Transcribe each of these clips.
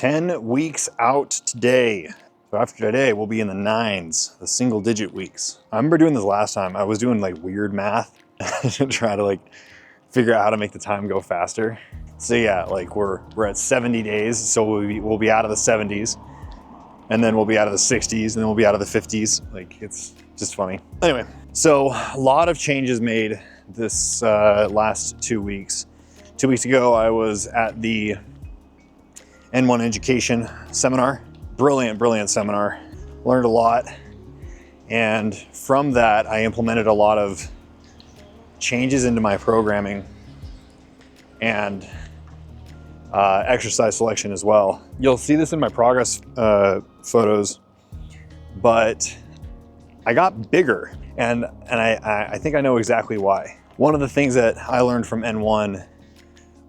10 weeks out today. So after today, we'll be in the 9s, the single digit weeks. I remember doing this last time. I was doing like weird math to try to like figure out how to make the time go faster. So yeah, like we're at 70 days. So we'll be out of the 70s, and then we'll be out of the 60s, and then we'll be out of the 50s. Like, it's just funny. Anyway, so a lot of changes made this last 2 weeks. 2 weeks ago, I was at the N1 Education seminar. Brilliant seminar. Learned a lot. And from that, I implemented a lot of changes into my programming and exercise selection as well. You'll see this in my progress photos, but I got bigger, and I think I know exactly why. One of the things that I learned from N1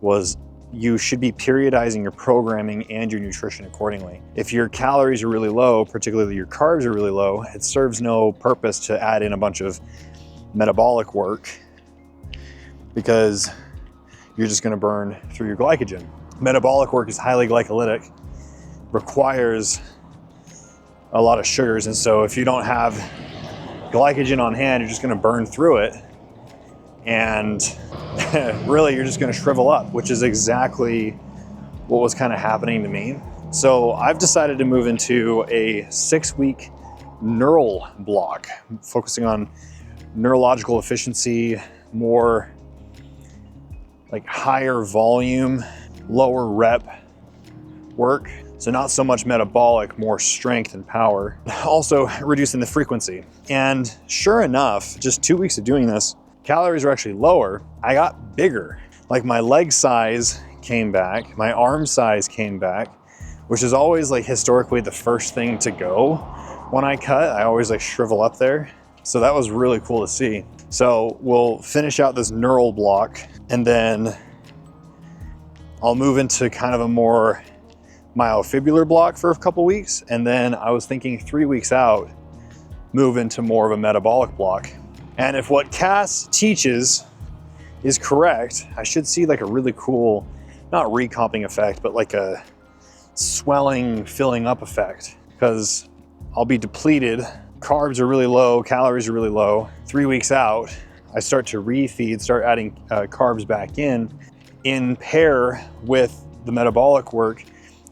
was you should be periodizing your programming and your nutrition accordingly. If your calories are really low, particularly your carbs are really low, it serves no purpose to add in a bunch of metabolic work because you're just gonna burn through your glycogen. Metabolic work is highly glycolytic, requires a lot of sugars, and so if you don't have glycogen on hand, you're just gonna burn through it, and really you're just gonna shrivel up, which is exactly what was kind of happening to me. So I've decided to move into a 6-week neural block, focusing on neurological efficiency, more like higher volume, lower rep work. So not so much metabolic, more strength and power. Also reducing the frequency. And sure enough, just 2 weeks of doing this, calories are actually lower. I got bigger. Like my leg size came back, my arm size came back, which is always like historically the first thing to go when I cut. I always like shrivel up there. So that was really cool to see. So we'll finish out this neural block, and then I'll move into kind of a more myofibrillar block for a couple weeks. And then I was thinking 3 weeks out, move into more of a metabolic block. And if what Cass teaches is correct, I should see like a really cool, not recomping effect, but like a swelling, filling up effect, because I'll be depleted. Carbs are really low, calories are really low. 3 weeks out, I start to refeed, start adding carbs back in pair with the metabolic work.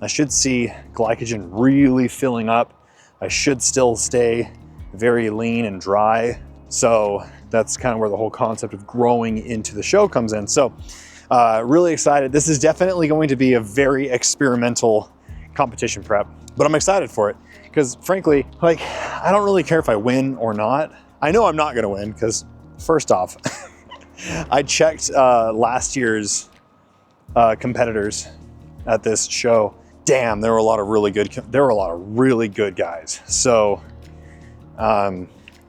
I should see glycogen really filling up. I should still stay very lean and dry. So that's kind of where the whole concept of growing into the show comes in. So really excited. This is definitely going to be a very experimental competition prep, but I'm excited for it because frankly, like, I don't really care if I win or not. I know I'm not gonna win because first off, I checked last year's competitors at this show. Damn, there were a lot of really good guys. So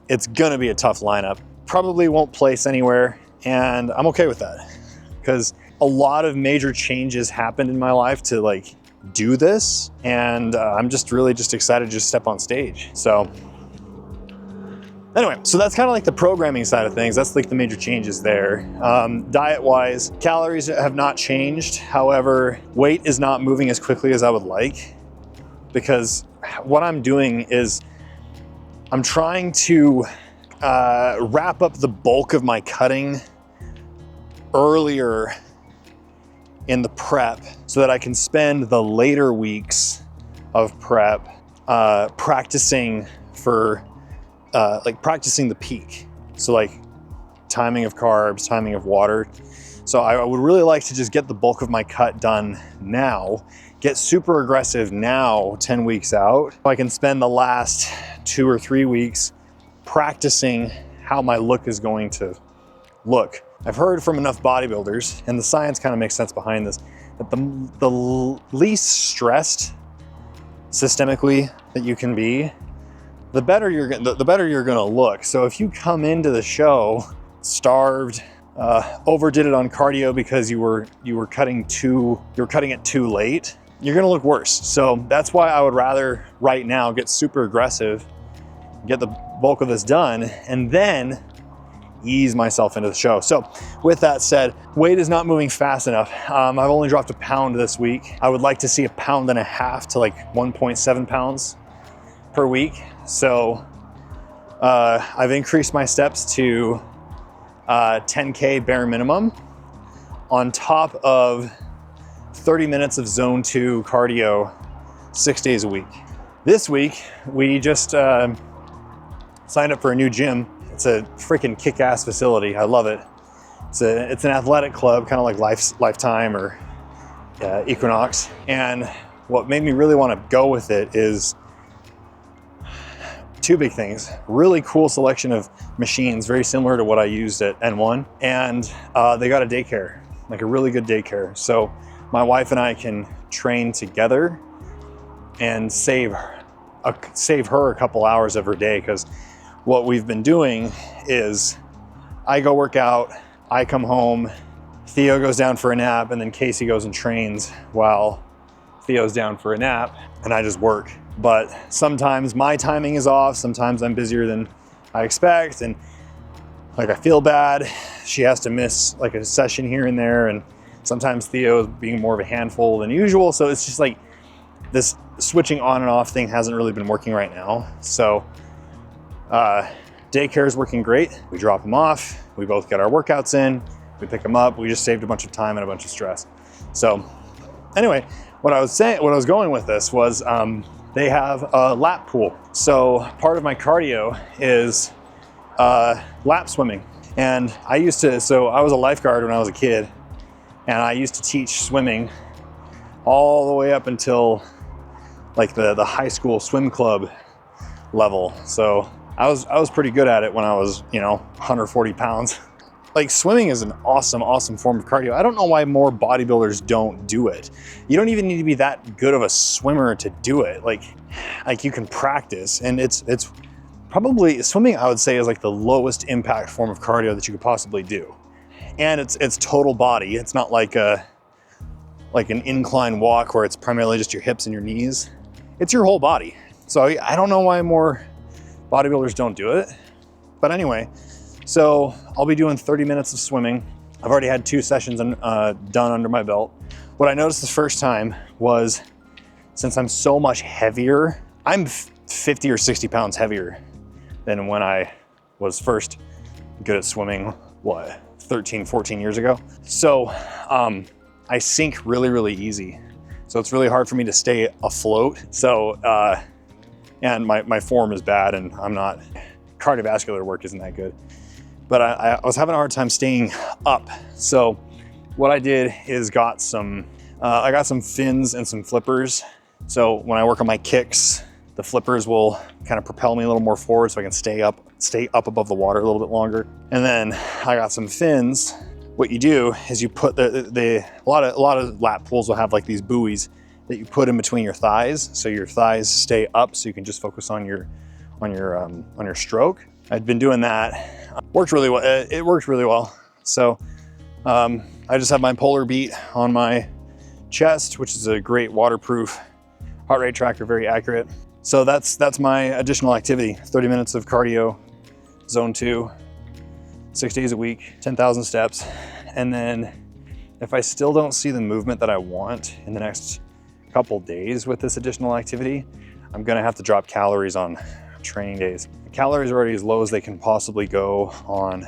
it's gonna be a tough lineup. Probably won't place anywhere, and I'm okay with that because a lot of major changes happened in my life to like do this, and I'm just really excited to just step on stage. So anyway, so that's kind of like the programming side of things. That's like the major changes there. Diet-wise, calories have not changed. However, weight is not moving as quickly as I would like, because what I'm doing is I'm trying to wrap up the bulk of my cutting earlier in the prep so that I can spend the later weeks of prep practicing for practicing the peak. So like timing of carbs, timing of water. So I would really like to just get the bulk of my cut done now, get super aggressive now, 10 weeks out. I can spend the last 2 or 3 weeks practicing how my look is going to look. I've heard from enough bodybuilders, and the science kind of makes sense behind this, that the least stressed systemically that you can be, the better you're gonna look. So if you come into the show starved, overdid it on cardio because you were cutting it too late, you're gonna look worse. So that's why I would rather right now get super aggressive, get the bulk of this done, and then ease myself into the show. So with that said, weight is not moving fast enough. I've only dropped a pound this week. I would like to see 1.5 pounds to like 1.7 pounds per week. So I've increased my steps to 10K bare minimum on top of 30 minutes of zone 2 cardio 6 days a week. This week, we just signed up for a new gym. It's a freaking kick-ass facility. I love it. It's an athletic club, kind of like Lifetime or Equinox. And what made me really want to go with it is two big things. Really cool selection of machines, very similar to what I used at N1. And they got a daycare, like a really good daycare. So my wife and I can train together and save her a couple hours of her day, because what we've been doing is I go work out, I come home, Theo goes down for a nap, and then Casey goes and trains while Theo's down for a nap, and I just work. But sometimes my timing is off, sometimes I'm busier than I expect, and like I feel bad. She has to miss like a session here and there, and sometimes Theo's being more of a handful than usual. So it's just like this switching on and off thing hasn't really been working right now. So daycare is working great. We drop them off, we both get our workouts in, we pick them up. We just saved a bunch of time and a bunch of stress. So anyway, what I was going with this was they have a lap pool. So part of my cardio is lap swimming. And I was a lifeguard when I was a kid, and I used to teach swimming all the way up until like the high school swim club level. So I was pretty good at it when I was, 140 pounds. Like swimming is an awesome form of cardio. I don't know why more bodybuilders don't do it. You don't even need to be that good of a swimmer to do it. Like you can practice, and it's probably, swimming I would say is like the lowest impact form of cardio that you could possibly do. And it's total body. It's not like an incline walk where it's primarily just your hips and your knees. It's your whole body. So I don't know why more bodybuilders don't do it. But anyway, so I'll be doing 30 minutes of swimming. I've already had 2 sessions done under my belt. What I noticed the first time was, since I'm so much heavier, I'm 50 or 60 pounds heavier than when I was first good at swimming, 13, 14 years ago. So I sink really easy. So it's really hard for me to stay afloat. So, and my form is bad, and cardiovascular work isn't that good. But I was having a hard time staying up. So what I did is I got some fins and some flippers. So when I work on my kicks, the flippers will kind of propel me a little more forward so I can stay up above the water a little bit longer. And then I got some fins. What you do is you put a lot of lap pools will have like these buoys that you put in between your thighs, so your thighs stay up, so you can just focus on your stroke. I'd been doing that. Worked really well. It worked really well. So I just have my Polar Beat on my chest, which is a great waterproof heart rate tracker, very accurate. So that's my additional activity. 30 minutes of cardio, zone 2, 6 days a week, 10,000 steps. And then if I still don't see the movement that I want in the next couple days with this additional activity, I'm gonna have to drop calories on training days. Calories are already as low as they can possibly go on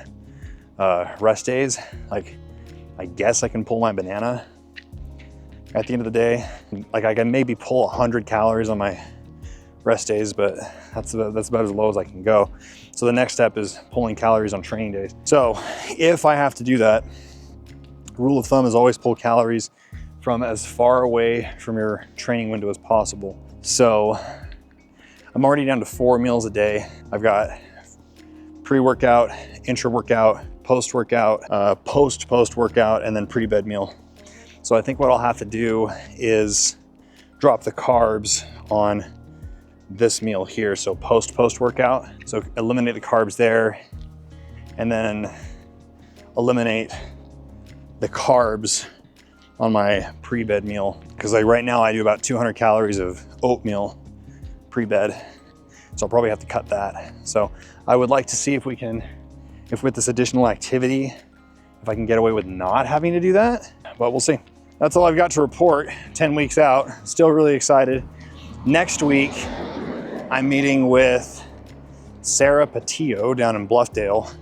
rest days. Like, I guess I can pull my banana at the end of the day. Like, I can maybe pull 100 calories on my rest days, but that's about as low as I can go. So the next step is pulling calories on training days. So if I have to do that, rule of thumb is always pull calories from as far away from your training window as possible. So I'm already down to 4 meals a day. I've got pre-workout, intra-workout, post-workout, post-workout, and then pre-bed meal. So I think what I'll have to do is drop the carbs on this meal here. So post-workout. So eliminate the carbs there, and then eliminate the carbs on my pre-bed meal. Because like right now I do about 200 calories of oatmeal pre-bed. So I'll probably have to cut that. So I would like to see if we can if with this additional activity, if I can get away with not having to do that, but we'll see. That's all I've got to report 10 weeks out. Still really excited. Next week, I'm meeting with Sarah Patillo down in Bluffdale.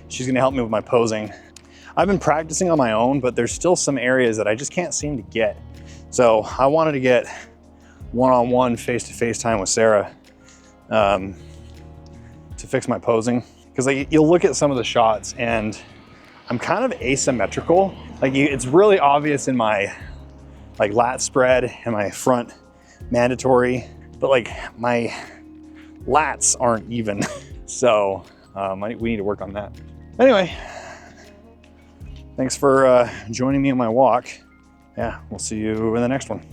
She's gonna help me with my posing. I've been practicing on my own, but there's still some areas that I just can't seem to get. So I wanted to get one-on-one face-to-face time with Sarah to fix my posing. Because like, you'll look at some of the shots and I'm kind of asymmetrical. Like it's really obvious in my like lat spread and my front mandatory, but like my lats aren't even. So we need to work on that. Anyway, thanks for joining me on my walk. Yeah, we'll see you in the next one.